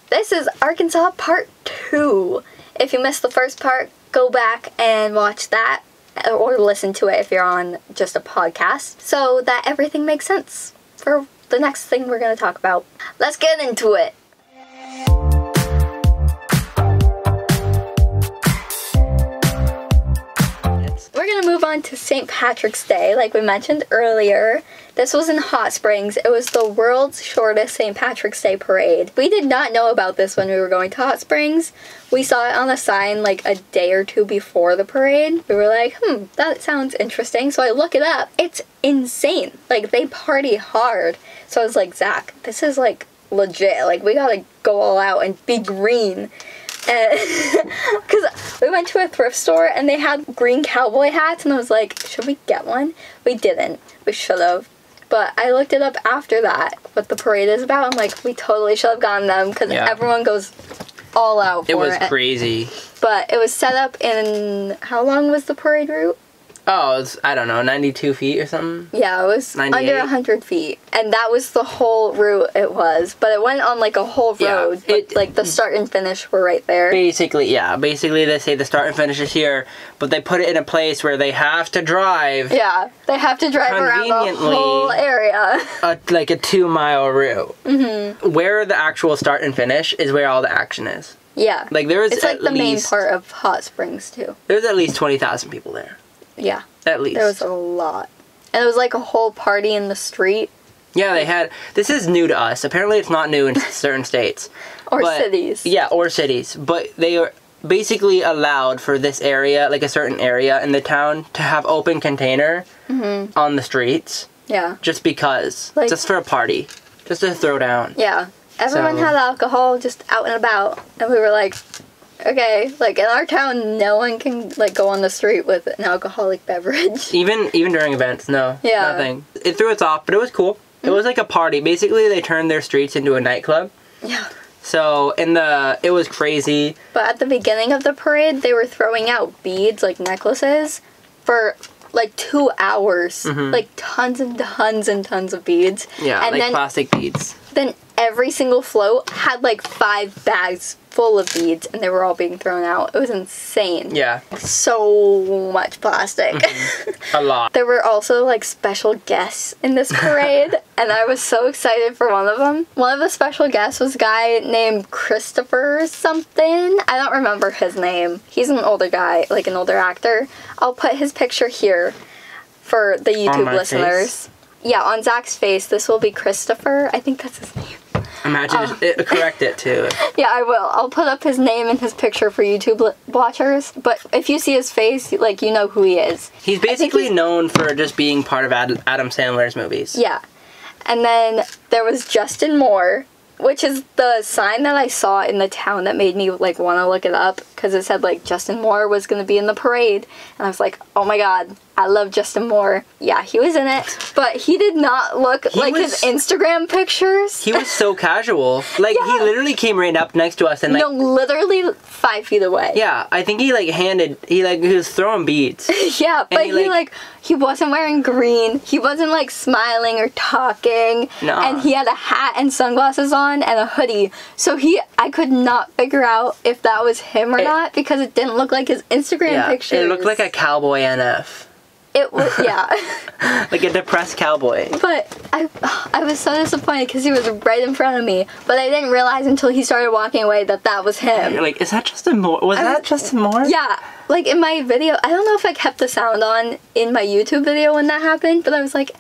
This is Arkansas Part 2. If you missed the first part, go back and watch that, or listen to it if you're on just a podcast, so that everything makes sense for the next thing we're going to talk about. Let's get into it. We're going to move on to St. Patrick's Day, like we mentioned earlier. This was in Hot Springs. It was the world's shortest St. Patrick's Day parade. We did not know about this when we were going to Hot Springs. We saw it on a sign like a day or two before the parade. We were like, that sounds interesting. So I look it up. It's insane. Like, they party hard. So I was like, Zach, this is like legit. Like, we gotta go all out and be green. Because we went to a thrift store and they had green cowboy hats, and I was like, should we get one? We didn't. We should have. But I looked it up after that, what the parade is about. I'm like, we totally should have gotten them, because everyone goes all out for it. It was crazy. But it was set up in, how long was the parade route? Oh, it was, I don't know, 92 feet or something? Yeah, it was 98? Under 100 feet. And that was the whole route it was. But it went on like a whole road. Yeah, but like the start and finish were right there. Basically, yeah. Basically, they say the start and finish is here, but they put it in a place where they have to drive. Yeah, they have to drive around the whole area. Like a 2-mile route. Mm-hmm. Where the actual start and finish is where all the action is. Yeah. Like there was it's like the main part of Hot Springs, too. There's at least 20,000 people there. Yeah. At least. There was a lot. And it was like a whole party in the street. Yeah, they had... This is new to us. Apparently it's not new in certain states. Or cities. Yeah, or cities. But they are basically allowed for this area, like a certain area in the town, to have open container on the streets. Yeah. Just because. Like, just for a party. Just to throw down. Yeah. Everyone had alcohol just out and about. And we were like... Okay, like in our town, no one can like go on the street with an alcoholic beverage. Even during events, no. Yeah. Nothing. It threw us off, but it was cool. It was like a party. Basically, they turned their streets into a nightclub. Yeah. So it was crazy. But at the beginning of the parade, they were throwing out beads, like necklaces, for like 2 hours. Like tons and tons and tons of beads. Yeah, and like then, plastic beads. Then every single float had like 5 bags full of beads, and they were all being thrown out. It was insane. Yeah. So much plastic. A lot. There were also like special guests in this parade, and I was so excited for one of them. One of the special guests was a guy named Christopher something. I don't remember his name. He's an older guy, like an older actor. I'll put his picture here for the YouTube listeners. Face? Yeah, on Zach's face, this will be Christopher. I think that's his name. Imagine correct it too. Yeah, I will. I'll put up his name and his picture for YouTube watchers. But if you see his face, like, you know who he is. He's basically known for just being part of Adam Sandler's movies. Yeah. And then there was Justin Moore, which is the sign that I saw in the town that made me like want to look it up, because it said like Justin Moore was going to be in the parade, and I was like, oh my god, I love Justin Moore. Yeah, he was in it, but he did not look like his Instagram pictures. He was so casual. Like, he literally came right up next to us and like... No, literally 5 feet away. Yeah, I think he was throwing beads. Yeah, but he wasn't wearing green. He wasn't like smiling or talking. No. And he had a hat and sunglasses on and a hoodie. So I could not figure out if that was him or not, because it didn't look like his Instagram pictures. It looked like a cowboy NF. It was, yeah. Like a depressed cowboy. But I was so disappointed because he was right in front of me. But I didn't realize until he started walking away that was him. You're like, is that Justin Moore? Was that Justin Moore? Yeah. Like in my video, I don't know if I kept the sound on in my YouTube video when that happened, but I was like,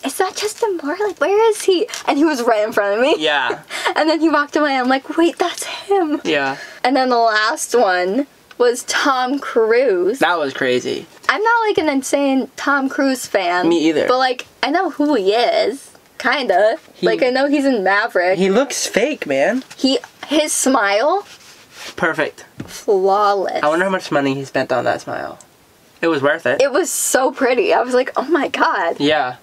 is that Justin Moore? Like, where is he? And he was right in front of me. Yeah. And then he walked away. I'm like, wait, that's him. Yeah. And then the last one was Tom Cruise. That was crazy. I'm not like an insane Tom Cruise fan. Me either. But like, I know who he is. Kinda. Like, I know he's in Maverick. He looks fake, man. His smile. Perfect. Flawless. I wonder how much money he spent on that smile. It was worth it. It was so pretty. I was like, oh my god. Yeah.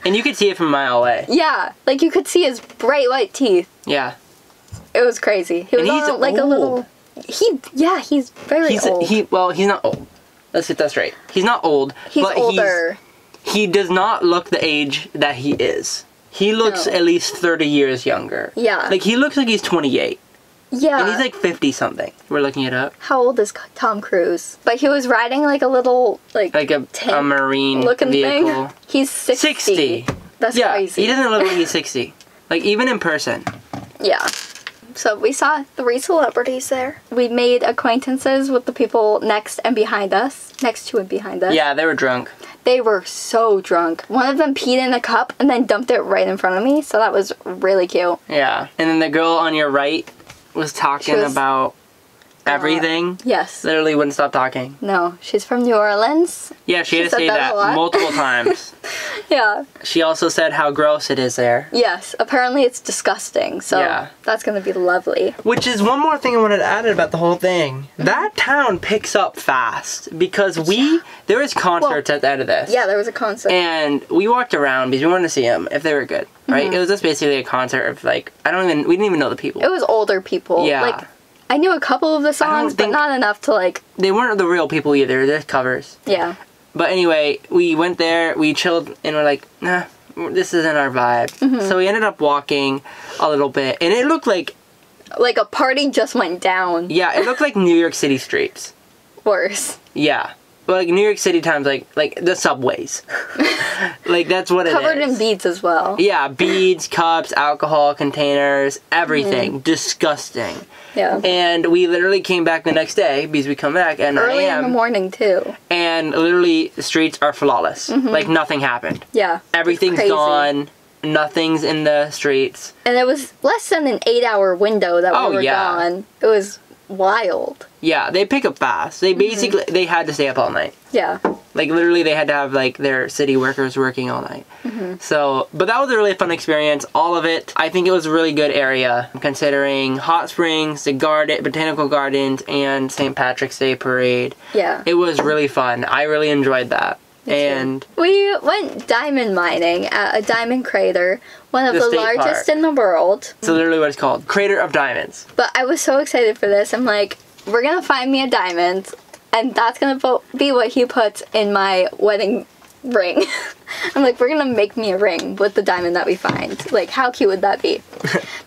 And you could see it from a mile away. Yeah. Like, you could see his bright white teeth. Yeah. It was crazy. He was on, like, old. a little... he's very old. Well, he's not old. Let's get that straight. He's not old. He's older. He does not look the age that he is. He looks No. at least 30 years younger. Yeah. Like, he looks like he's 28. Yeah. And he's like 50-something. We're looking it up. How old is Tom Cruise? But he was riding like a little, like a tank marine looking vehicle. thing. He's 60. That's Yeah, crazy. he doesn't look like he's 60. Like, even in person. Yeah. So we saw 3 celebrities there. We made acquaintances with the people next to and behind us. Yeah, they were drunk. They were so drunk. One of them peed in a cup and then dumped it right in front of me. So that was really cute. Yeah. And then the girl on your right was talking was- about everything. Yes. Literally wouldn't stop talking. No, she's from New Orleans. Yeah, she had to said say that that a lot. multiple times. Yeah. She also said how gross it is there. Yes. Apparently it's disgusting. So Yeah. that's going to be lovely. Which is one more thing I wanted to add about the whole thing. That town picks up fast because there was concerts at the end of this. Yeah, there was a concert. And we walked around because we wanted to see them if they were good, right? It was just basically a concert of like, we didn't even know the people. It was older people. Yeah. Like, I knew a couple of the songs, but think- not enough to like, They weren't the real people either, they're covers. yeah. But anyway, we went there, we chilled, and we're like, nah, this isn't our vibe. So we ended up walking a little bit, and it looked like, Like a party just went down. yeah, it looked like New York City streets. Worse. Yeah. But like New York City times, like the subways. Like, that's what it is. Covered in beads as well. Yeah, beads, cups, alcohol containers, everything. Disgusting. Yeah. And we literally came back the next day because we come back at 9 Early in the a.m. morning too. and literally the streets are flawless. Like, nothing happened. Yeah. Everything's Crazy. gone. Nothing's in the streets. And it was less than an 8-hour window that Oh, we were yeah. gone. It was wild. Yeah, they pick up fast. They basically, they had to stay up all night. Yeah. Like, literally, they had to have, like, their city workers working all night. So, but that was a really fun experience. All of it. I think it was a really good area, considering hot springs, the botanical gardens, and St. Patrick's Day Parade. Yeah. It was really fun. I really enjoyed that. And We went diamond mining at a diamond crater, one of The the state largest park. in the world. it's literally what it's called. Crater of Diamonds. But I was so excited for this. I'm like, we're going to find me a diamond, and that's going to be what he puts in my wedding ring. I'm like, we're going to make me a ring with the diamond that we find. Like, how cute would that be?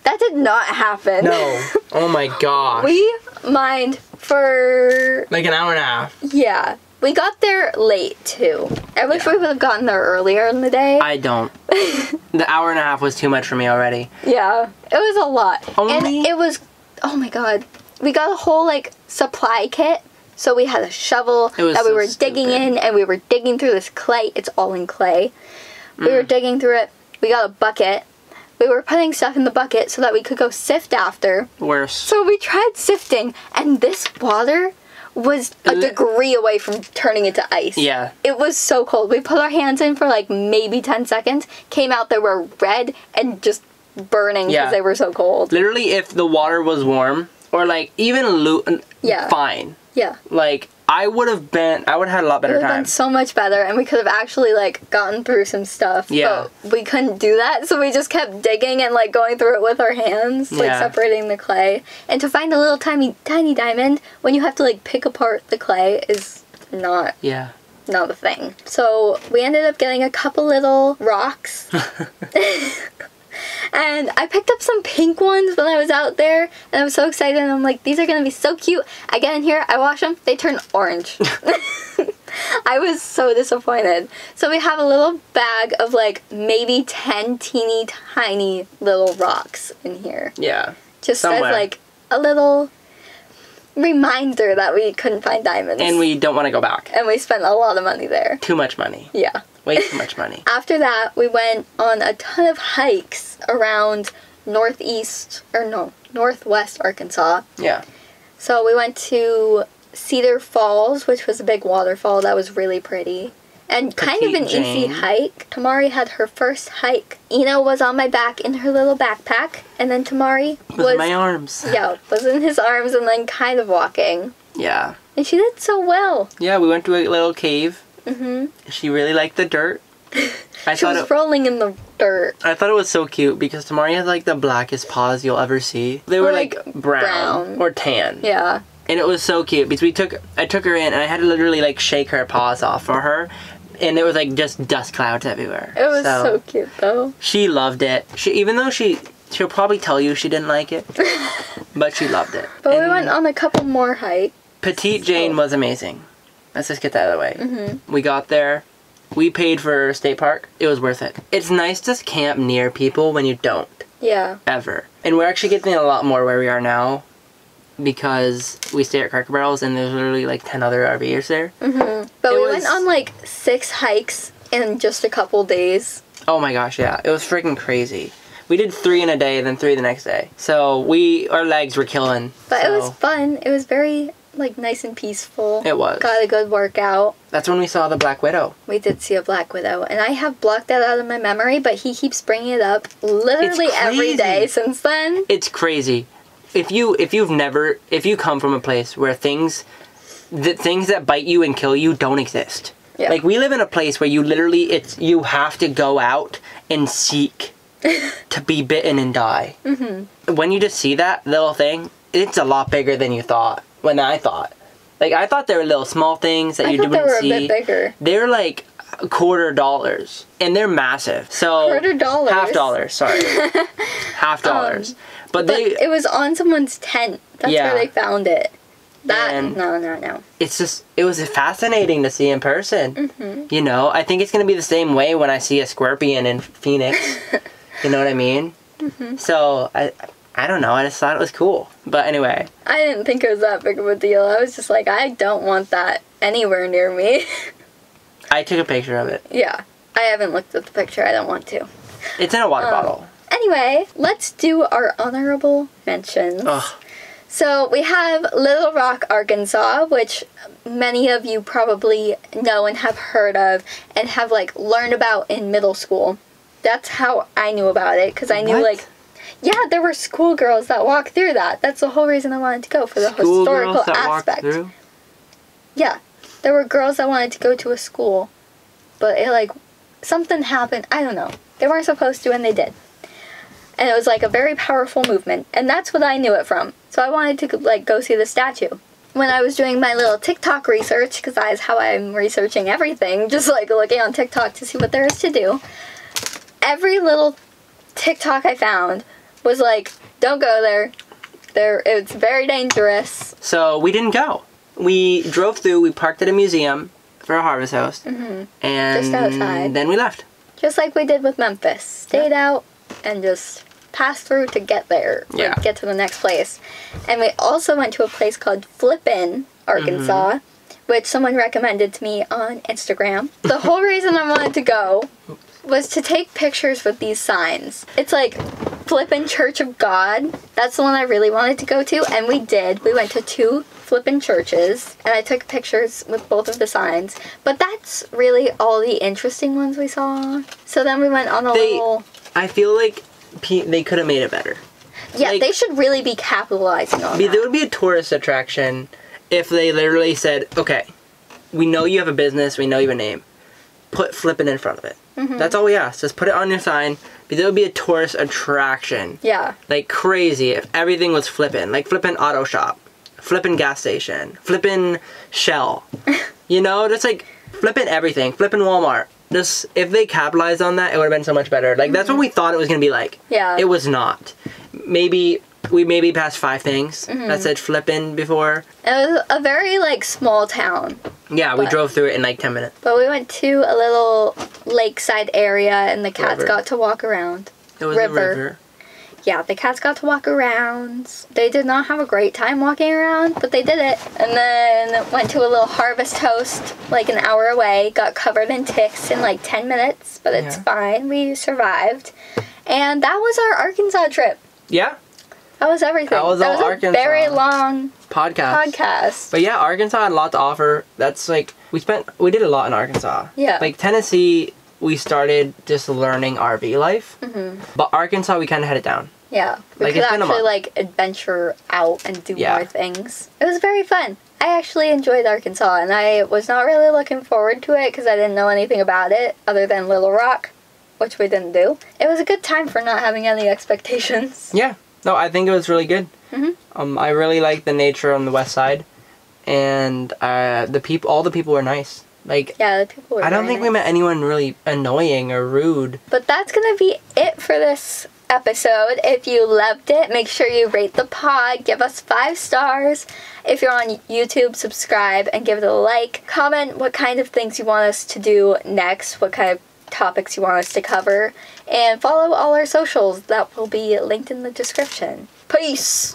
That did not happen. No. Oh my gosh. We mined for, Like an hour and a half. yeah. We got there late, too. I wish we would have gotten there earlier in the day. I don't. The hour and a half was too much for me already. Yeah. It was a lot. Only- And it was, oh my god. We got a whole, like, supply kit. So we had a shovel It was that we so were digging stupid. in, and we were digging through this clay. It's all in clay. We were digging through it. We got a bucket. We were putting stuff in the bucket so that we could go sift after. Worse. So we tried sifting, and this water was a degree away from turning into ice. Yeah. It was so cold. We put our hands in for like maybe 10 seconds, came out, they were red and just burning because Yeah. they were so cold. Literally, if the water was warm, or like even Yeah. fine. Yeah. Like, I would have had a lot It better would have time. been so much better, and we could have actually like gotten through some stuff. Yeah. But we couldn't do that, so we just kept digging and like going through it with our hands, like Yeah. separating the clay. And to find a little tiny diamond when you have to like pick apart the clay is not Yeah. a thing. So we ended up getting a couple little rocks. And I picked up some pink ones when I was out there, and I was so excited, and I'm like, these are gonna be so cute. I get in here, I wash them, they turn orange. I was so disappointed. So we have a little bag of like maybe 10 teeny tiny little rocks in here. Yeah. Just Somewhere. as like a little reminder that we couldn't find diamonds. And we don't want to go back. And we spent a lot of money there. Too much money. Yeah. Way too much money. After that, we went on a ton of hikes around northwest Arkansas. Yeah. So we went to Cedar Falls, which was a big waterfall that was really pretty. And kind of Petite an easy Jane. hike. Tamari had her first hike. Ina was on my back in her little backpack. And then Tamari Was in my arms. yeah, was in his arms and then kind of walking. Yeah. And she did so well. Yeah, we went to a little cave. Mm-hmm. She really liked the dirt. She was rolling in the dirt. I thought it was so cute because Tamari had like the blackest paws you'll ever see. They were like brown or tan. Yeah. And it was so cute because I took her in and I had to literally like shake her paws off for her And it was like just dust clouds everywhere. It was so cute though. She loved it. Even though she'll probably tell you she didn't like it, but she loved it. But we went on a couple more hikes. Petite Jane was amazing. Let's just get that out of the way. Mm-hmm. We got there. We paid for state park. It was worth it. It's nice to camp near people when you don't. Yeah. Ever. And we're actually getting a lot more where we are now because we stay at Cracker Barrels and there's literally like 10 other RVers there. Mm-hmm. But we went on like 6 hikes in just a couple days. Oh my gosh, yeah. It was freaking crazy. We did 3 in a day, then 3 the next day. So our legs were killing. But it was fun. It was very like nice and peaceful. It was. Got a good workout. That's when we saw the Black Widow. We did see a Black Widow. And I have blocked that out of my memory, but he keeps bringing it up literally every day since then. It's crazy. If you come from a place where things that bite you and kill you don't exist. Yeah. Like we live in a place where you have to go out and seek to be bitten and die. Mm-hmm. When you just see that little thing, it's a lot bigger than you thought. When I thought. Like, I thought they were little small things that you wouldn't see. I thought they were a bit bigger. They're like $quarter, and they're massive. So $quarter? Half dollars, sorry. Half dollars. But it was on someone's tent. That's where they found it. No. It was fascinating to see in person. Mm-hmm. You know, I think it's going to be the same way when I see a scorpion in Phoenix. You know what I mean? Mm-hmm. So, I don't know. I just thought it was cool. But anyway. I didn't think it was that big of a deal. I was just like, I don't want that anywhere near me. I took a picture of it. Yeah. I haven't looked at the picture. I don't want to. It's in a water bottle. Anyway, let's do our honorable mentions. Ugh. So we have Little Rock, Arkansas, which many of you probably know and have heard of and have like learned about in middle school. That's how I knew about it, because I knew like... Yeah, there were schoolgirls that walked through that. That's the whole reason I wanted to go, for the historical aspect. Through? Yeah, there were girls that wanted to go to a school, but something happened. I don't know. They weren't supposed to, and they did. And it was like a very powerful movement, and that's what I knew it from. So I wanted to go see the statue. When I was doing my little TikTok research, because that is how I'm researching everything, just looking on TikTok to see what there is to do, every little TikTok I found was like, don't go there. It's very dangerous. So we didn't go. We drove through, we parked at a museum for a harvest host. Mm-hmm. And just outside. Then we left. Just like we did with Memphis. Stayed out and just passed through to get there. Get to the next place. And we also went to a place called Flippin, Arkansas, which someone recommended to me on Instagram. The whole reason I wanted to go was to take pictures with these signs. It's like Flippin' Church of God. That's the one I really wanted to go to, and we did. We went to 2 Flippin' churches, and I took pictures with both of the signs. But that's really all the interesting ones we saw. So then we went on a little... I feel like they could have made it better. Yeah, they should really be capitalizing on that. There would be a tourist attraction if they literally said, okay, we know you have a business, we know you have a name. Put Flippin' in front of it. Mm-hmm. That's all we ask. Just put it on your sign. But there would be a tourist attraction. Yeah. Like crazy if everything was Flippin'. Like Flippin' Auto Shop. Flippin' Gas Station. Flippin' Shell. You know? Just like Flippin' everything. Flippin' Walmart. Just, if they capitalized on that, it would have been so much better. Like, that's what we thought it was going to be like. Yeah. It was not. We passed 5 things that said Flippin' before. It was a very, small town. Yeah, we drove through it in 10 minutes. But we went to a little lakeside area, and the cats got to walk around. It was a river. Yeah, the cats got to walk around. They did not have a great time walking around, but they did it. And then went to a little harvest host, an hour away. Got covered in ticks in 10 minutes, but it's fine. We survived. And that was our Arkansas trip. Yeah. That was everything. That was Arkansas. A very long podcast. But yeah, Arkansas had a lot to offer. That's we did a lot in Arkansas. Yeah. Tennessee, we started just learning RV life. Mm-hmm. But Arkansas, we kind of had it down. Yeah. We could actually adventure out and do more things. It was very fun. I actually enjoyed Arkansas, and I was not really looking forward to it because I didn't know anything about it other than Little Rock, which we didn't do. It was a good time for not having any expectations. Yeah. No, I think it was really good. Mm-hmm. I really liked the nature on the west side, and all the people were nice. Like, Yeah, the people were I don't very think we nice. met anyone really annoying or rude. But that's gonna be it for this episode. If you loved it, make sure you rate the pod, give us 5 stars. If you're on YouTube, subscribe and give it a like. Comment what kind of things you want us to do next, what kind of topics you want us to cover, and follow all our socials that will be linked in the description. Peace!